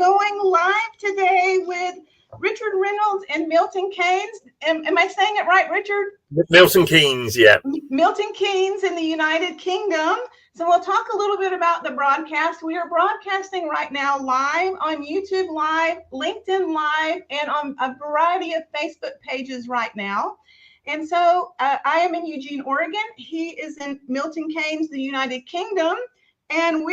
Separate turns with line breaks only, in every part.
going live today with Richard Reynolds and Milton Keynes. Am I saying it right, Richard?
Milton Keynes, yeah.
Milton Keynes in the United Kingdom. So we'll talk a little bit about the broadcast. We are broadcasting right now live on YouTube Live, LinkedIn Live, and on a variety of Facebook pages right now. And so I am in Eugene, Oregon. He is in Milton Keynes, the United Kingdom. And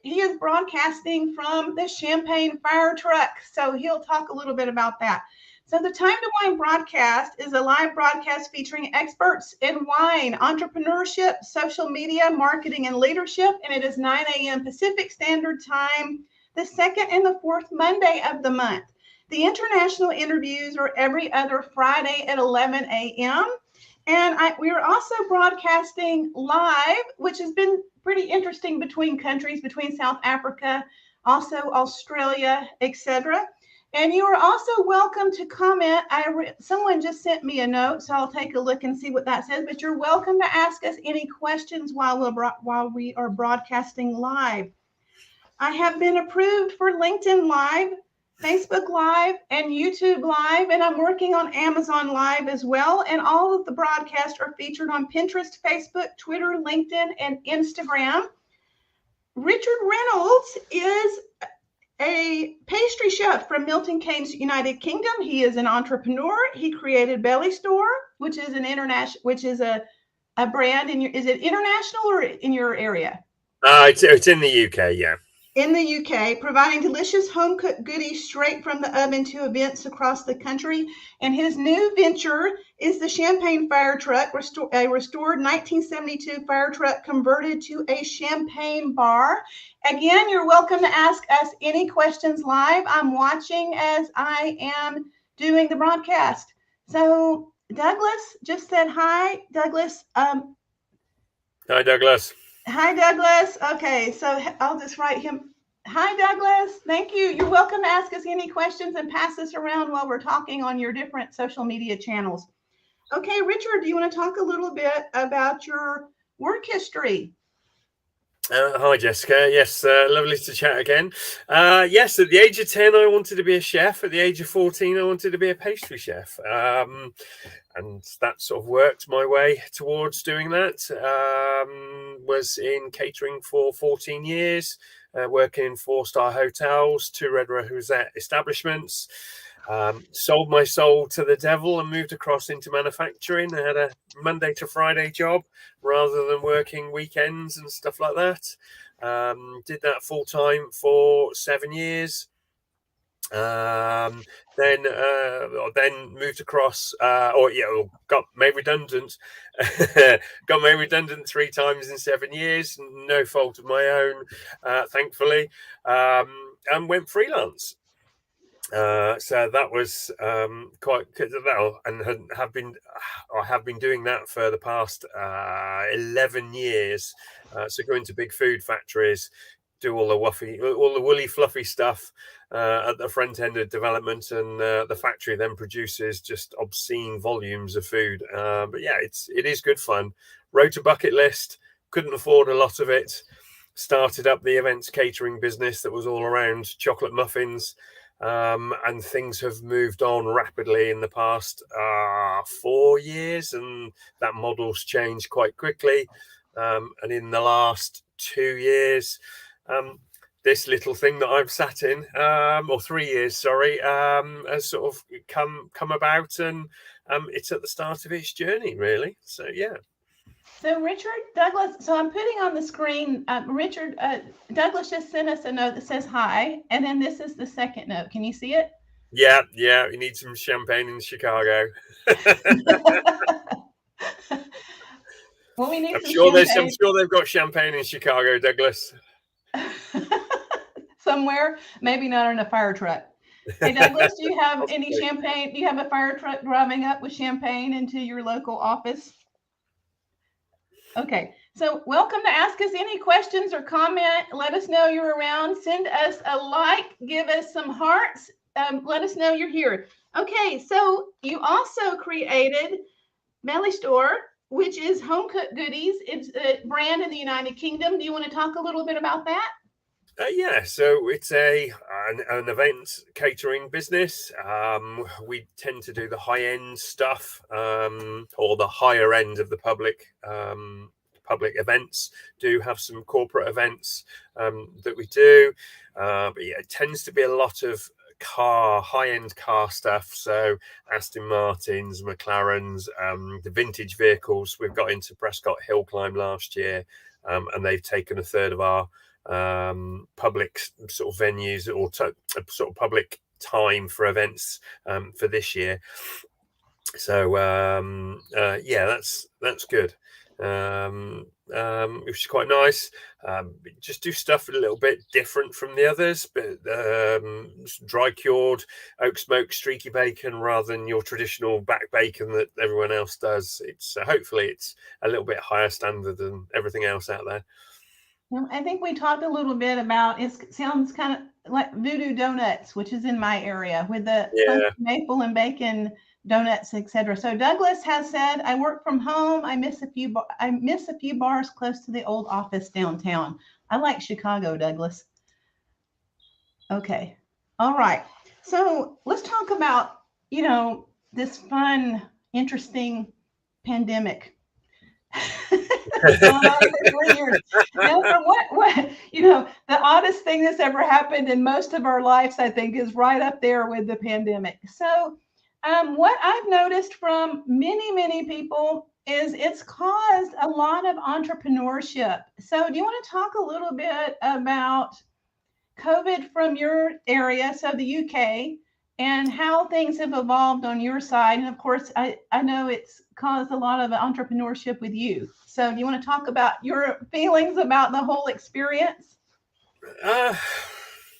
he is broadcasting from the Champagne fire truck. So he'll talk a little bit about that. So the Time to Wine broadcast is a live broadcast featuring experts in wine, entrepreneurship, social media, marketing, and leadership. And it is 9 a.m. Pacific Standard Time, the second and the fourth Monday of the month. The international interviews are every other Friday at 11 a.m. And we are also broadcasting live, which has been pretty interesting between countries, between South Africa, also Australia, etc. And you are also welcome to comment. Someone just sent me a note, so I'll take a look and see what that says. But you're welcome to ask us any questions while we are broadcasting live. I have been approved for LinkedIn Live, Facebook Live, and YouTube Live, and I'm working on Amazon Live as well. And all of the broadcasts are featured on Pinterest, Facebook, Twitter, LinkedIn, and Instagram. Richard Reynolds is a pastry chef from Milton Keynes, United Kingdom. He is an entrepreneur. He created Belly Store, which is a brand is it international or in your area?
It's in the UK, yeah.
In the UK, providing delicious home-cooked goodies straight from the oven to events across the country. And his new venture is the Champagne fire truck, a restored 1972 fire truck converted to a champagne bar. Again, you're welcome to ask us any questions live. I'm watching as I am doing the broadcast. So Douglas just said hi. Douglas.
Hi, Douglas.
Hi, Douglas. Okay, so I'll just write him. Hi, Douglas. Thank you. You're welcome to ask us any questions and pass this around while we're talking on your different social media channels. Okay, Richard, do you want to talk a little bit about your work history?
Hi, Jessica. Yes, lovely to chat again. Yes, at the age of 10, I wanted to be a chef. At the age of 14, I wanted to be a pastry chef. And that sort of worked my way towards doing that. Was in catering for 14 years, working in 4-star hotels, 2 Red Rosette establishments. Sold my soul to the devil and moved across into manufacturing. I had a Monday to Friday job rather than working weekends and stuff like that. Did that full time for 7 years. Then moved across, got made redundant. Got made redundant 3 times in 7 years, no fault of my own, thankfully, and went freelance. So that was quite well, and I have been doing that for the past 11 years. So going to big food factories, do all the woolly fluffy stuff at the front end of development, and the factory then produces just obscene volumes of food. But yeah, it is good fun. Wrote a bucket list, couldn't afford a lot of it. Started up the events catering business that was all around chocolate muffins. And things have moved on rapidly in the past 4 years, and that model's changed quite quickly. And in the last 2 years, this little thing that I've sat in, or 3 years, sorry, has sort of come about, and it's at the start of its journey, really. So yeah.
So Richard, Douglas, so I'm putting on the screen, Richard, Douglas just sent us a note that says hi, and then this is the second note. Can you see it?
Yeah, we need some champagne in Chicago.
Well, we need
I'm sure they've got champagne in Chicago, Douglas.
Somewhere, maybe not in a fire truck. Hey, Douglas, do you have any champagne? Do you have a fire truck driving up with champagne into your local office? Okay, so welcome to ask us any questions or comment. Let us know you're around. Send us a like. Give us some hearts. Let us know you're here. Okay, so you also created Belly Store, which is home cooked goodies. It's a brand in the United Kingdom. Do you want to talk a little bit about that?
Yeah, so it's an event catering business. We tend to do the high end stuff, or the higher end of the public events. Do have some corporate events that we do, but yeah, it tends to be a lot of high end car stuff. So Aston Martins, McLarens, the vintage vehicles. We've got into Prescott Hill Climb last year, and they've taken a third of our public sort of venues, or sort of public time for events for this year. So yeah, that's good. Which is quite nice. Just do stuff a little bit different from the others, but dry cured, oak smoked, streaky bacon rather than your traditional back bacon that everyone else does. It's hopefully it's a little bit higher standard than everything else out there.
I think we talked a little bit about, it sounds kind of like Voodoo Donuts, which is in my area, with the maple and bacon donuts, etc. So Douglas has said, I work from home. I miss a few bars close to the old office downtown. I like Chicago, Douglas. Okay. All right. So let's talk about, this fun, interesting pandemic. The oddest thing that's ever happened in most of our lives, I think, is right up there with the pandemic. So what I've noticed from many people is it's caused a lot of entrepreneurship. So do you want to talk a little bit about COVID from your area, so the UK, and how things have evolved on your side? And of course, I know it's caused a lot of entrepreneurship with you. So do you want to talk about your feelings about the whole experience?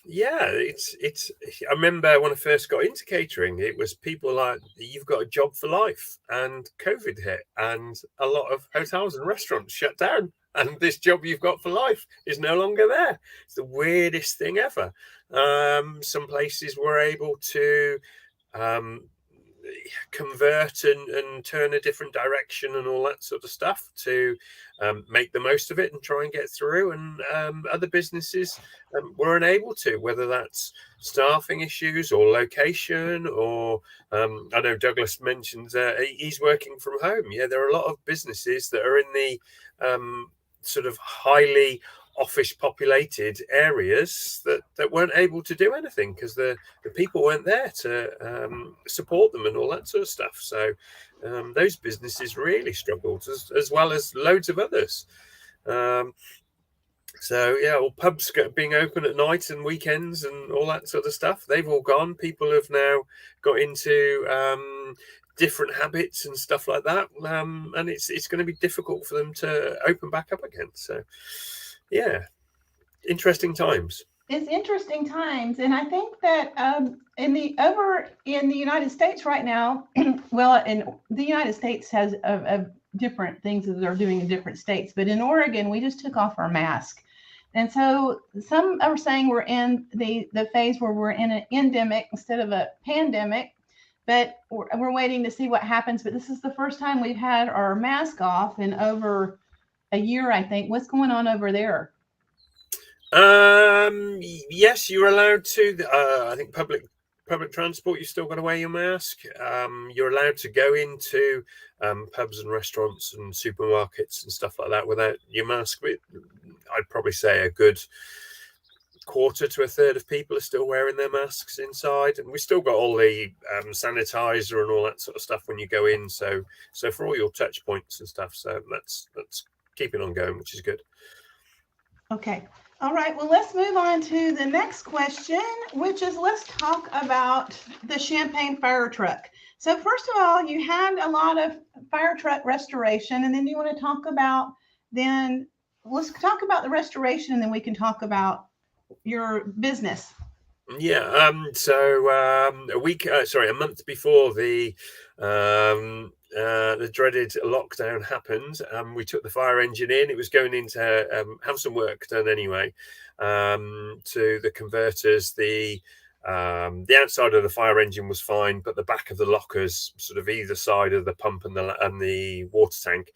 Yeah, it's I remember when I first got into catering, it was people like, you've got a job for life, and COVID hit and a lot of hotels and restaurants shut down, and this job you've got for life is no longer there. It's the weirdest thing ever. Some places were able to convert and turn a different direction and all that sort of stuff to make the most of it and try and get through, and other businesses were unable to, whether that's staffing issues or location, or I know Douglas mentioned he's working from home. Yeah, there are a lot of businesses that are in the sort of highly office populated areas that weren't able to do anything because the people weren't there to support them and all that sort of stuff. So those businesses really struggled, as well as loads of others. So yeah, well, pubs being open at night and weekends and all that sort of stuff, they've all gone. People have now got into different habits and stuff like that, and it's going to be difficult for them to open back up again. So yeah, interesting times.
It's interesting times, and I think that in the United States right now, well, in the United States has different things that they're doing in different states, but in Oregon, we just took off our mask. And so some are saying we're in the phase where we're in an endemic instead of a pandemic, but we're waiting to see what happens. But this is the first time we've had our mask off in over a year, I think. What's going on over there?
Yes, you're allowed to. I think public transport, you still got to wear your mask. You're allowed to go into pubs and restaurants and supermarkets and stuff like that without your mask. I'd probably say a good quarter to a third of people are still wearing their masks inside, and we still got all the sanitizer and all that sort of stuff when you go in. So for all your touch points and stuff, so that's keeping on going, which is good.
Okay. All right. Well, let's move on to the next question, which is, let's talk about the Champagne fire truck. So first of all, you had a lot of fire truck restoration, and then you want to talk about, let's talk about the restoration, and then we can talk about your business.
Yeah. So a month before the dreaded lockdown happened, we took the fire engine in. It was going in to have some work done anyway, to the converters. The outside of the fire engine was fine, but the back of the lockers, sort of either side of the pump and the water tank,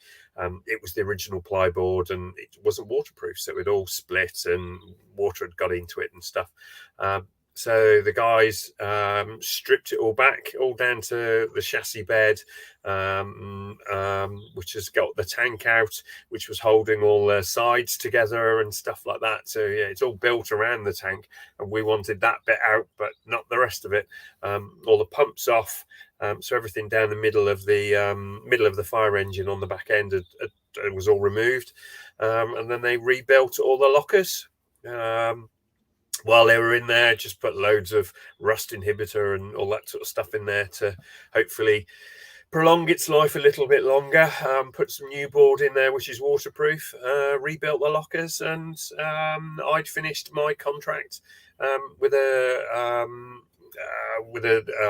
It was the original plyboard, and it wasn't waterproof, so it all split and water had got into it and stuff. So the guys stripped it all back, all down to the chassis bed, which has got the tank out, which was holding all the sides together and stuff like that. So yeah, it's all built around the tank, and we wanted that bit out, but not the rest of it. All the pumps off, so everything down the middle of the fire engine on the back end it was all removed, and then they rebuilt all the lockers. While they were in there, just put loads of rust inhibitor and all that sort of stuff in there to hopefully prolong its life a little bit longer. Put some new board in there, which is waterproof, rebuilt the lockers, and I'd finished my contract with I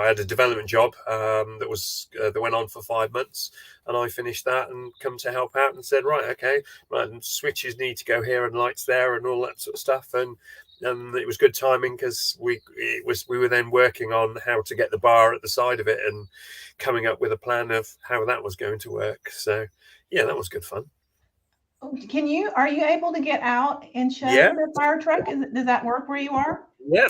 had a development job that went on for 5 months, and I finished that and come to help out and said, right, okay, and switches need to go here and lights there and all that sort of stuff. And it was good timing because we were then working on how to get the bar at the side of it and coming up with a plan of how that was going to work. So yeah, that was good fun.
Are you able to get out and show the fire truck? Does that work where you are?
Yeah.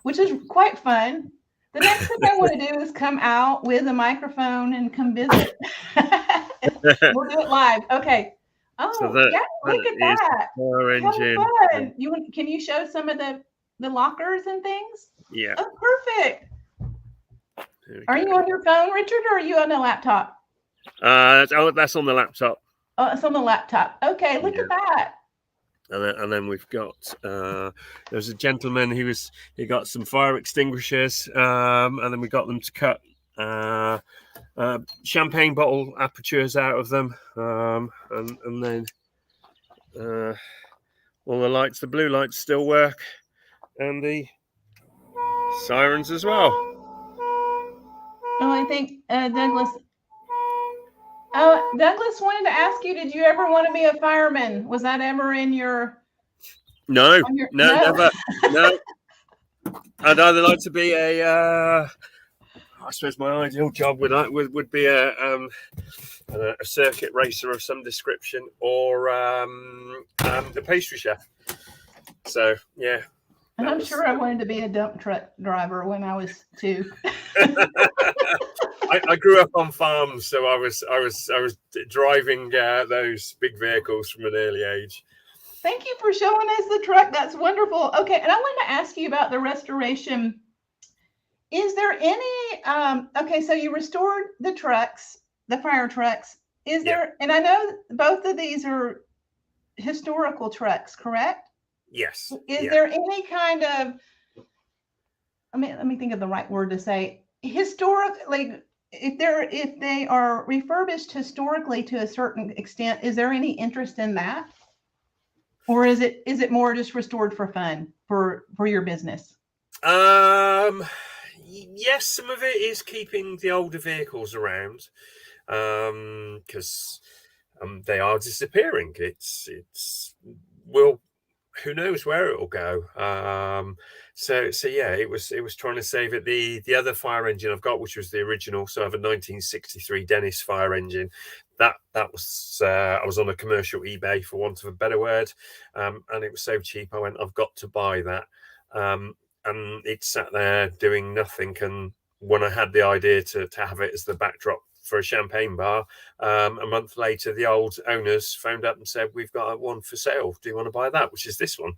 Which is quite fun. The next thing I want to do is come out with a microphone and come visit. We'll do it live. Okay. Oh, so look at that. Fun. Can you show some of the lockers and things?
Yeah.
Oh, perfect. Are you on your phone, Richard, or are you on the laptop?
That's on the laptop.
Oh, it's on the laptop. Okay, look at that.
And then we've got there's a gentleman he got some fire extinguishers, and then we got them to cut champagne bottle apertures out of them, and then all the lights, the blue lights still work, and the sirens as well.
Oh, I think Douglas wanted to ask you, did you ever want to be a fireman? Was that ever in your...
No, never. No. I'd either like to be I suppose my ideal job would be a circuit racer of some description, or a pastry chef. So yeah.
And I'm sure I wanted to be a dump truck driver when I was 2.
I grew up on farms, so I was driving those big vehicles from an early age.
Thank you for showing us the truck. That's wonderful. Okay, and I wanted to ask you about the restoration. Is there any? Okay, so you restored the trucks, the fire trucks. Is there? And I know both of these are historical trucks, correct?
Yes.
Is there any kind of? Let me think of the right word to say. Historically, if they are refurbished historically to a certain extent, is there any interest in that, or is it more just restored for fun for your business?
Yes, some of it is keeping the older vehicles around, because they are disappearing. Who knows where it will go. So yeah, it was trying to save it. The other fire engine I've got, which was the original, so I have a 1963 Dennis fire engine. That was I was on a commercial eBay, for want of a better word, and it was so cheap. I went, I've got to buy that. And it sat there doing nothing. And when I had the idea to have it as the backdrop for a champagne bar, a month later, the old owners phoned up and said, we've got one for sale. Do you want to buy that? Which is this one.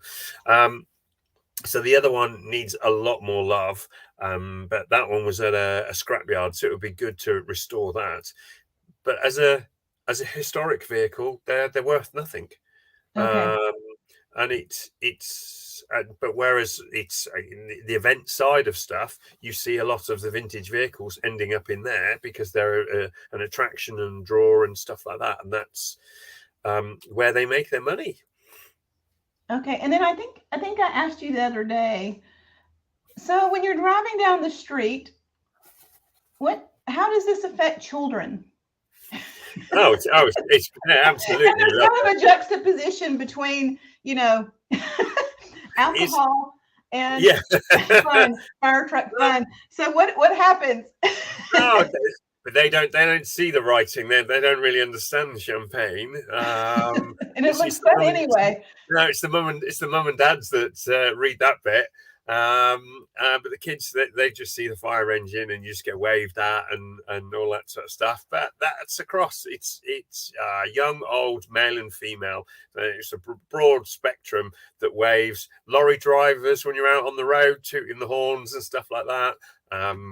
So the other one needs a lot more love, but that one was at a scrapyard, so it would be good to restore that. But as a historic vehicle, they're worth nothing.
Okay.
And it's but whereas it's the event side of stuff, you see a lot of the vintage vehicles ending up in there because they're an attraction and draw and stuff like that, and that's where they make their money.
Okay, and then I think I asked you the other day. So when you're driving down the street, how does this affect children?
It's absolutely.
And there's kind of a juxtaposition between, alcohol and fun, fire truck fun. So what happens?
but they don't see the writing. They don't really understand champagne.
And it looks fun anyway.
No, it's the mum and dads that read that bit. But the kids, they just see the fire engine and you just get waved at and all that sort of stuff. But that's across. It's young, old, male and female. It's a broad spectrum that waves. Lorry drivers when you're out on the road tooting the horns and stuff like that.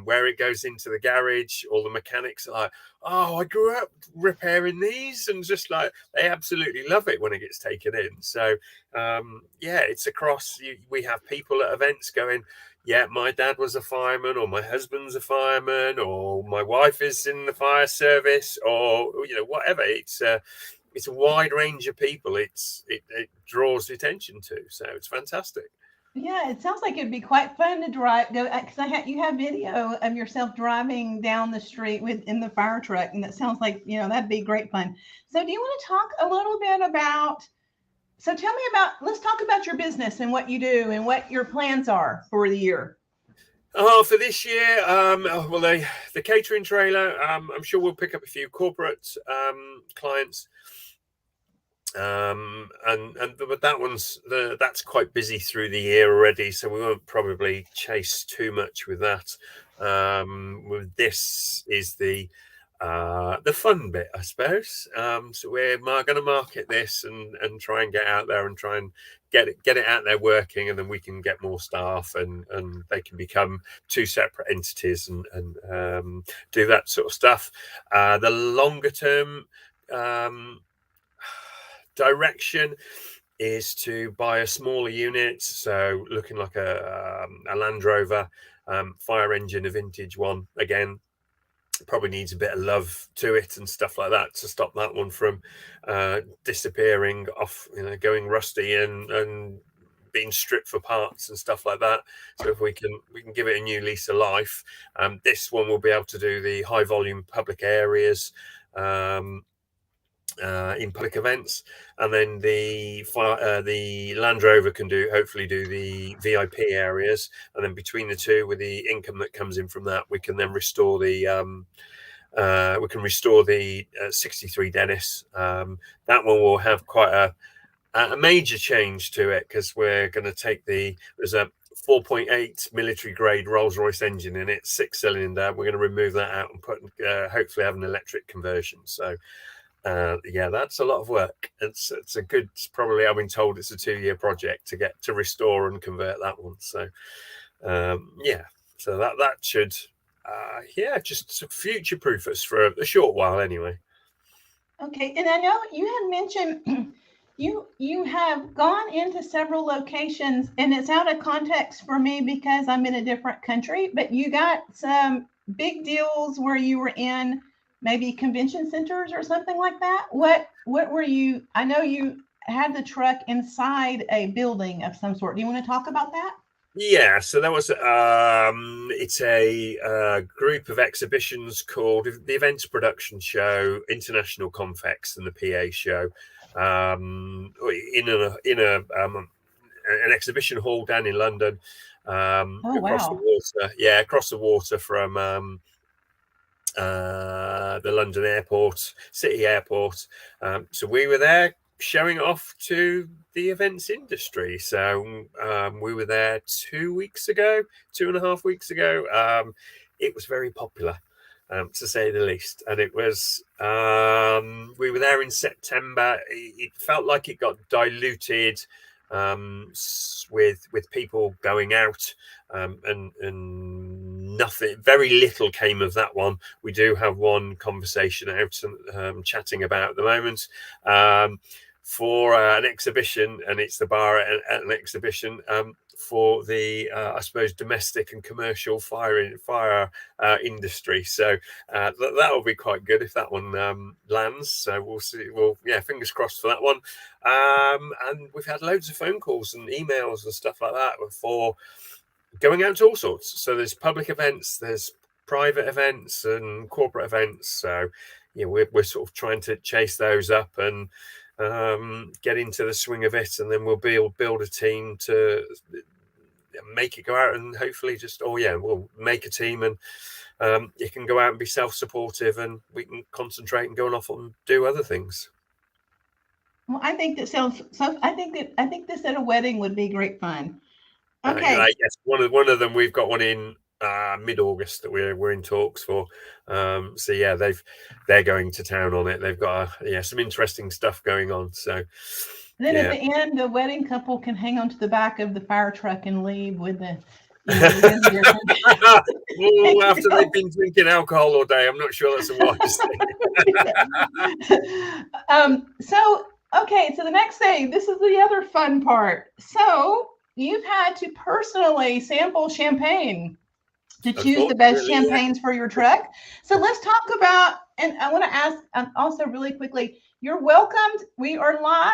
Where it goes into the garage, all the mechanics are like, oh, I grew up repairing these, and just like they absolutely love it when it gets taken in. So yeah, it's across. We have people at events going, yeah, my dad was a fireman, or my husband's a fireman, or my wife is in the fire service, or whatever. It's a wide range of people. It draws attention to, so it's fantastic.
Yeah, it sounds like it'd be quite fun to drive. Because you have video of yourself driving down the street in the fire truck, and that sounds like that'd be great fun. So, do you want to talk a little bit about? So, tell me about. Let's talk about your business and what you do and what your plans are for the year.
Oh, for this year, well, the catering trailer. I'm sure we'll pick up a few corporate clients. But that's quite busy through the year already, so we won't probably chase too much with that. This is the fun bit, I suppose. So we're going to market this and try and get out there and try and get it out there working, and then we can get more staff and they can become two separate entities and do that sort of stuff. The longer term direction is to buy a smaller unit, so looking like a Land Rover fire engine, a vintage one. Again, probably needs a bit of love to it and stuff like that to stop that one from disappearing off, going rusty and being stripped for parts and stuff like that. So if we can give it a new lease of life, this one will be able to do the high volume public areas in public events, and then the Land Rover can hopefully do the VIP areas, and then between the two, with the income that comes in from that, we can then restore the 63 Dennis. That one will have quite a major change to it, because we're going to take there's a 4.8 military grade Rolls-Royce engine in it, 6-cylinder. We're going to remove that out and hopefully have an electric conversion. So yeah, that's a lot of work. It's probably, I've been told it's a 2-year project to get to restore and convert that one. So yeah, so that should just future proof us for a short while anyway.
Okay, and I know you had mentioned you have gone into several locations, and it's out of context for me because I'm in a different country, but you got some big deals where you were in maybe convention centers or something like that. What were you? I know you had the truck inside a building of some sort. Do you want to talk about that?
Yeah, so that was it's a group of exhibitions called the Events Production Show, International Confex, and the PA Show, in an exhibition hall down in London, across the water. Yeah, across the water from the London airport, city airport. So we were there showing it off to the events industry. So we were there 2.5 weeks ago. It was very popular, to say the least. And it was, we were there in September. It felt like it got diluted with people going out, and nothing, very little came of that one. We do have one conversation out and chatting about at the moment for an exhibition, and it's the bar at an exhibition for the I suppose domestic and commercial fire industry. So that will be quite good if that one lands. So we'll see. Well, yeah, fingers crossed for that one. And we've had loads of phone calls and emails and stuff like that for going out to all sorts. So there's public events, there's private events and corporate events. So yeah, we're sort of trying to chase those up and get into the swing of it, and then we'll build a team to make it go out and hopefully we'll make a team and you can go out and be self-supportive, and we can concentrate and go off and do other things.
Well, I think that sounds so. I think this at a wedding would be great fun. Okay.
Yes, one of them. We've got one in mid-August that we're in talks for. So yeah, they're going to town on it. They've got some interesting stuff going on. So
then at the end, the wedding couple can hang onto the back of the fire truck and leave with the.
Well, after they've been drinking alcohol all day, I'm not sure that's a wise
thing. So the next thing, this is the other fun part. So you've had to personally sample champagne to choose the best champagnes for your truck. So let's talk about, and I want to ask also really quickly, you're welcomed. We are live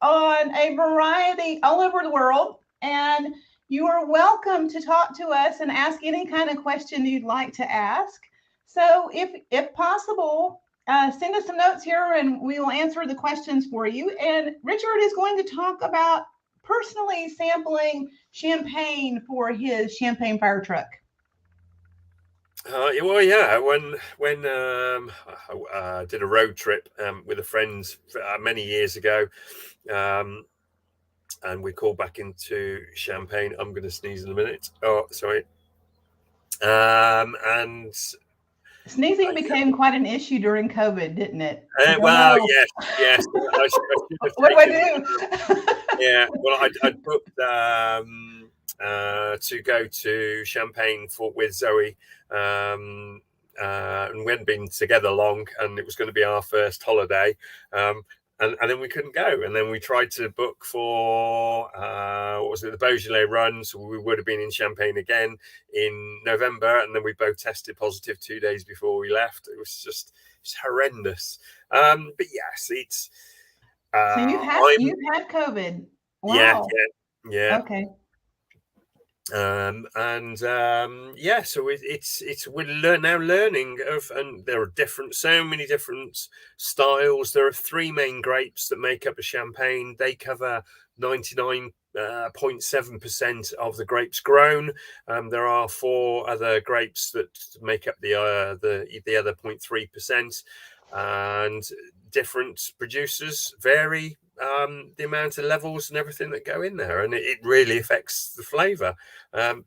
on a variety all over the world, and you are welcome to talk to us and ask any kind of question you'd like to ask. So if possible, send us some notes here and we will answer the questions for you. And Richard is going to talk about personally sampling champagne for his champagne fire truck.
Well, yeah. When I did a road trip with a friend many years ago, and we called back into Champagne. I'm going to sneeze in a minute. Oh, sorry. And
sneezing became quite an issue during COVID, didn't it?
Well, yes.
What do I do?
Yeah, well, I booked to go to Champagne with Zoe, and we hadn't been together long, and it was going to be our first holiday. And then we couldn't go. And then we tried to book for, the Beaujolais run. So we would have been in Champagne again in November. And then we both tested positive 2 days before we left. It was just horrendous. But yes, it's...
so you've had COVID. Wow.
Yeah.
Okay.
So it's we're now learning of, and there are so many different styles. There are 3 main grapes that make up a champagne. They cover 99.7% of the grapes grown. There are 4 other grapes that make up the other 0.3%, and different producers vary the amount of levels and everything that go in there, and it really affects the flavour.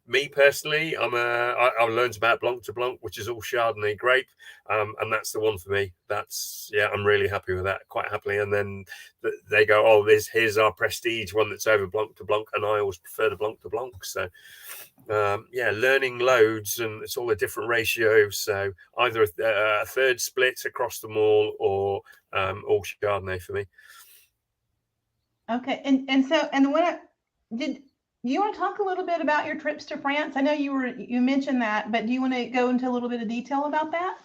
Me personally, I learned about Blanc de Blanc, which is all Chardonnay grape, and that's the one for me. I'm really happy with that, quite happily. And then they go, oh, here's our prestige one that's over Blanc de Blanc, and I always prefer the Blanc de Blanc. So learning loads, and it's all a different ratio. So either a third split across them all, or all Chardonnay for me.
Okay, and did you want to talk a little bit about your trips to France? I know you mentioned that, but do you want to go into a little bit of detail about that?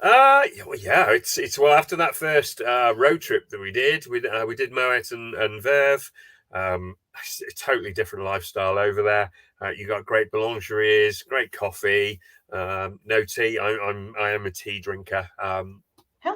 It's after that first road trip that we did Moet and Verve. A totally different lifestyle over there. You got great boulangeries, great coffee, no tea. I am a tea drinker.
How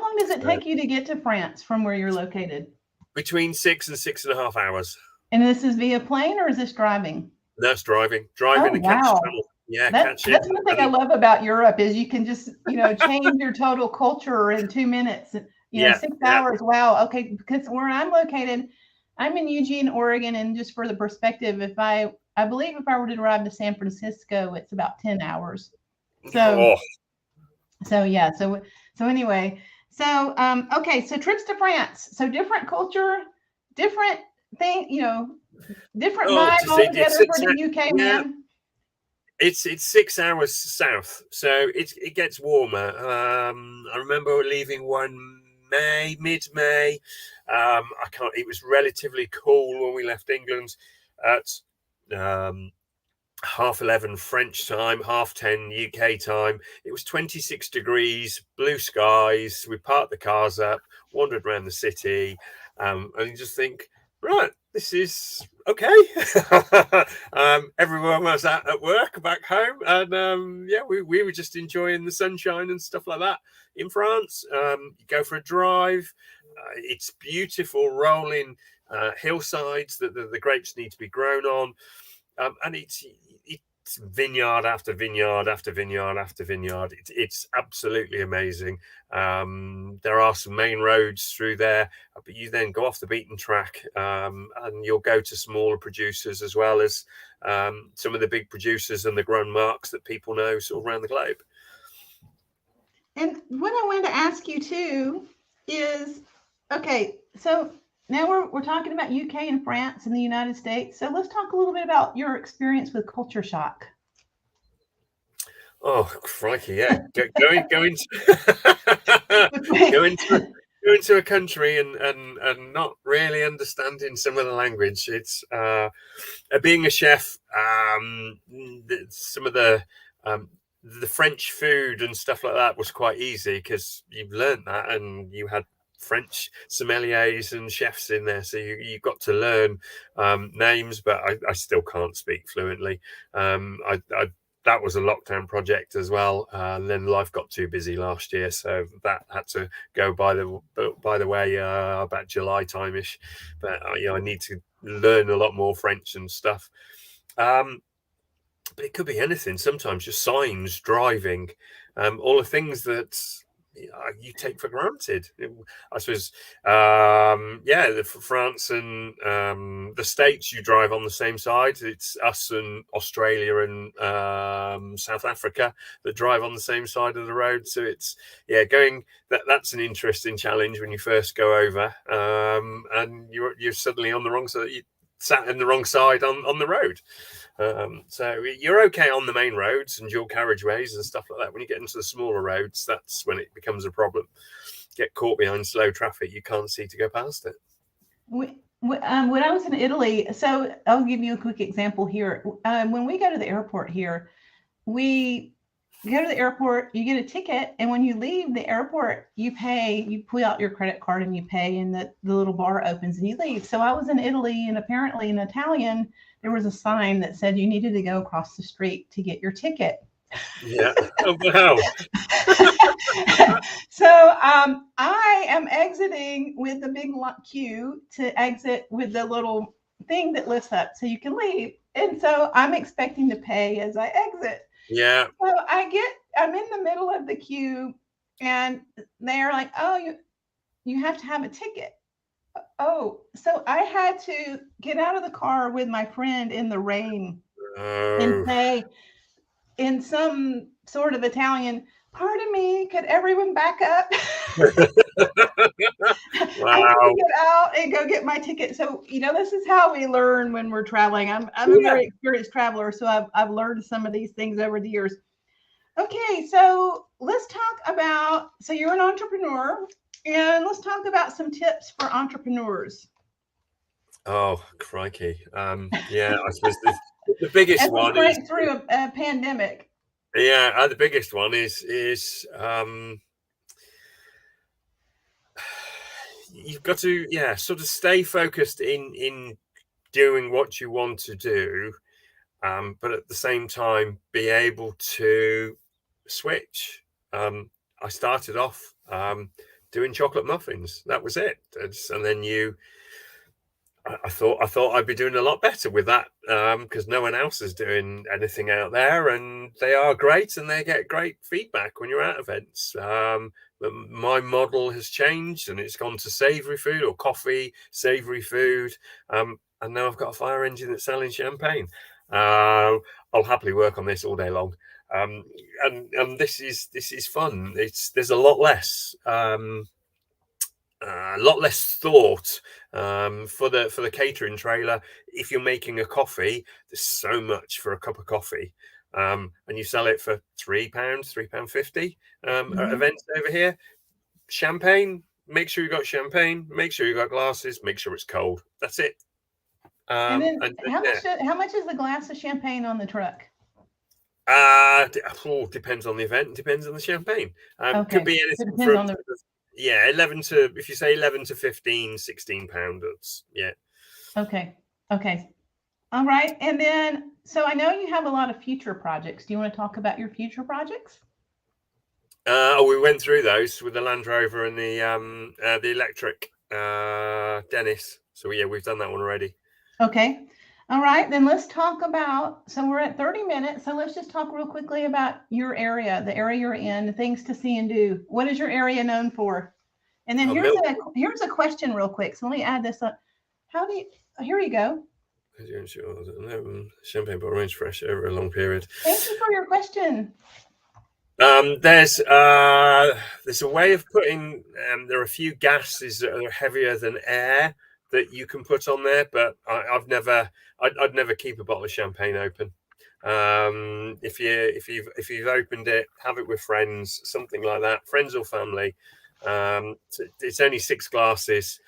long does it take you to get to France from where you're located?
Between 6 and 6.5 hours.
And this is via plane, or is this driving?
That's driving. And catch tunnel. Yeah,
that's one thing I love about Europe is you can just change your total culture in 2 minutes. 6 hours. Wow. Okay, because where I'm located, I'm in Eugene, Oregon, and just for the perspective, I believe if I were to drive to San Francisco, it's about 10 hours. So anyway. So, so trips to France. So different culture, different thing, different vibe altogether for the UK, man.
It's 6 hours south, so it gets warmer. I remember leaving mid-May. It was relatively cool when we left England at 11:30 French time, 10:30 UK time. It was 26 degrees, blue skies. We parked the cars up, wandered around the city, and you just think, right, this is okay. Everyone was at work back home, and we were just enjoying the sunshine and stuff like that. In France, you go for a drive. It's beautiful, rolling hillsides that the grapes need to be grown on, and it vineyard after vineyard after vineyard after vineyard. It's absolutely amazing. There are some main roads through there, but you then go off the beaten track, and you'll go to smaller producers as well as some of the big producers and the grown marks that people know sort of around the globe.
And what I wanted to ask you too is, okay, so now we're talking about UK and France and the United States. So let's talk a little bit about your experience with culture shock.
Oh, crikey, yeah. Go into a country and not really understanding some of the language. It's being a chef, some of the French food and stuff like that was quite easy because you've learned that, and you had French sommeliers and chefs in there, so you got to learn names, but I still can't speak fluently. That was a lockdown project as well, and then life got too busy last year, so that had to go by the way about July time-ish. But I need to learn a lot more French and stuff. But it could be anything. Sometimes just signs, driving, all the things that you take for granted. I suppose, France and the States, you drive on the same side. It's us and Australia and South Africa that drive on the same side of the road. So it's that's an interesting challenge when you first go over, and you're suddenly on the wrong side. You sat in the wrong side on the road. So you're okay on the main roads and dual carriageways and stuff like that. When you get into the smaller roads, that's when it becomes a problem. Get caught behind slow traffic, you can't see to go past it.
When I was in Italy, so I'll give you a quick example here. When we go to the airport here, we go to the airport, you get a ticket, and when you leave the airport, you pay, you pull out your credit card and you pay, and the little bar opens and you leave. So I was in Italy, and apparently in Italian, there was a sign that said you needed to go across the street to get your ticket.
Yeah. Oh, wow.
So I am exiting with the big queue to exit with the little thing that lifts up so you can leave. And so I'm expecting to pay as I exit.
Yeah.
So I'm in the middle of the queue, and they're like, oh, you have to have a ticket. Oh, so I had to get out of the car with my friend in the rain and say in some sort of Italian, pardon me, could everyone back up?
Wow.
I need to get out and go get my ticket. So, this is how we learn when we're traveling. I'm a very experienced traveler, so I've learned some of these things over the years. Okay, so let's talk about, so you're an entrepreneur, and let's talk about some tips for entrepreneurs.
Oh, crikey. I suppose the biggest one is
through a pandemic.
Yeah, the biggest one is you've got to sort of stay focused in doing what you want to do, but at the same time be able to switch. I started off doing chocolate muffins. That was it. And then I thought I'd be doing a lot better with that, because no one else is doing anything out there, and they are great and they get great feedback when you're at events. But my model has changed, and it's gone to savoury food or coffee, savoury food, and now I've got a fire engine that's selling champagne. I'll happily work on this all day long, and this is fun. There's a lot less. A lot less thought for the catering trailer. If you're making a coffee, there's so much for a cup of coffee, and you sell it for £3.50 at events over here. Champagne, make sure you got champagne, make sure you got glasses, make sure it's cold. That's it.
And then how much is the glass of champagne on the truck?
Depends on the event, depends on the champagne.
Okay.
Could be anything from 11 to, if you say 11 to 15, £16. Yeah. Okay.
All right. And then, so I know you have a lot of future projects. Do you want to talk about your future projects?
We went through those with the Land Rover and the electric Dennis. So we've done that one already.
Okay. All right, then let's talk about, so we're at 30 minutes, so let's just talk real quickly about your area, the area you're in, the things to see and do. What is your area known for? And then here's a question real quick. So let me add this up. How do you, here you go.
Champagne bottle range fresh over a long period.
Thank you for your question.
There's a way of putting, there are a few gases that are heavier than air that you can put on there, but I'd never keep a bottle of champagne open. If you've opened it, have it with friends, something like that, friends or family. It's only 6 glasses,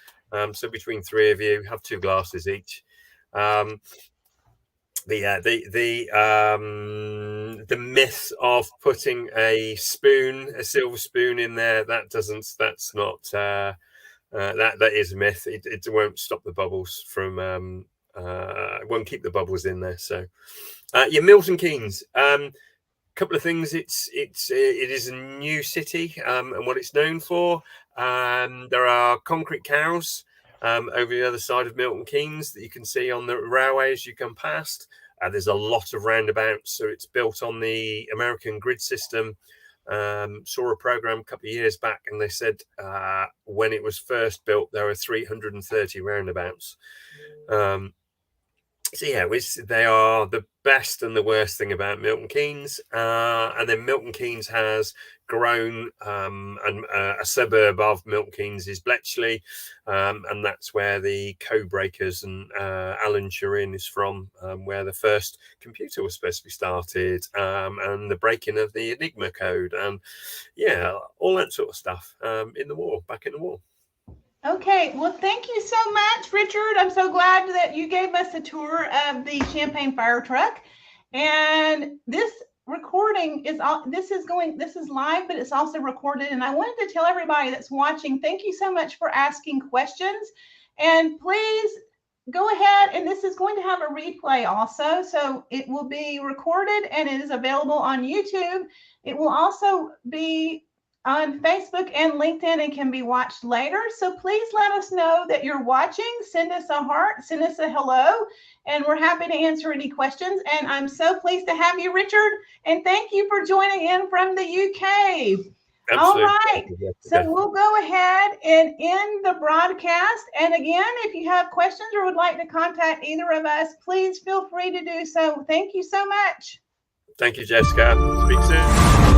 so between 3 of you, have 2 glasses each. The myth of putting a silver spoon in there, that is a myth. It won't stop the bubbles from it won't keep the bubbles in there. So Milton Keynes, couple of things. It is a new city, and what it's known for, there are concrete cows over the other side of Milton Keynes that you can see on the railway as you come past. There's a lot of roundabouts, so it's built on the American grid system. Saw a program a couple of years back, and they said when it was first built, there were 330 roundabouts. So yeah, they are the best and the worst thing about Milton Keynes. And then Milton Keynes has grown, and a suburb of Milton Keynes is Bletchley, and that's where the code breakers and Alan Turing is from, where the first computer was supposed to be started, and the breaking of the Enigma code, and yeah, all that sort of stuff back in the war.
Okay, well, thank you so much, Richard. I'm so glad that you gave us a tour of the Champagne fire truck. And this recording is live, but it's also recorded. And I wanted to tell everybody that's watching, thank you so much for asking questions. And please go ahead, and this is going to have a replay also. So it will be recorded and it is available on YouTube. It will also be on Facebook and LinkedIn and can be watched later. So please let us know that you're watching. Send us a heart, send us a hello, and we're happy to answer any questions. And I'm so pleased to have you, Richard. And thank you for joining in from the UK. Absolutely. All right. So we'll go ahead and end the broadcast. And again, if you have questions or would like to contact either of us, please feel free to do so. Thank you so much.
Thank you, Jessica. Speak soon.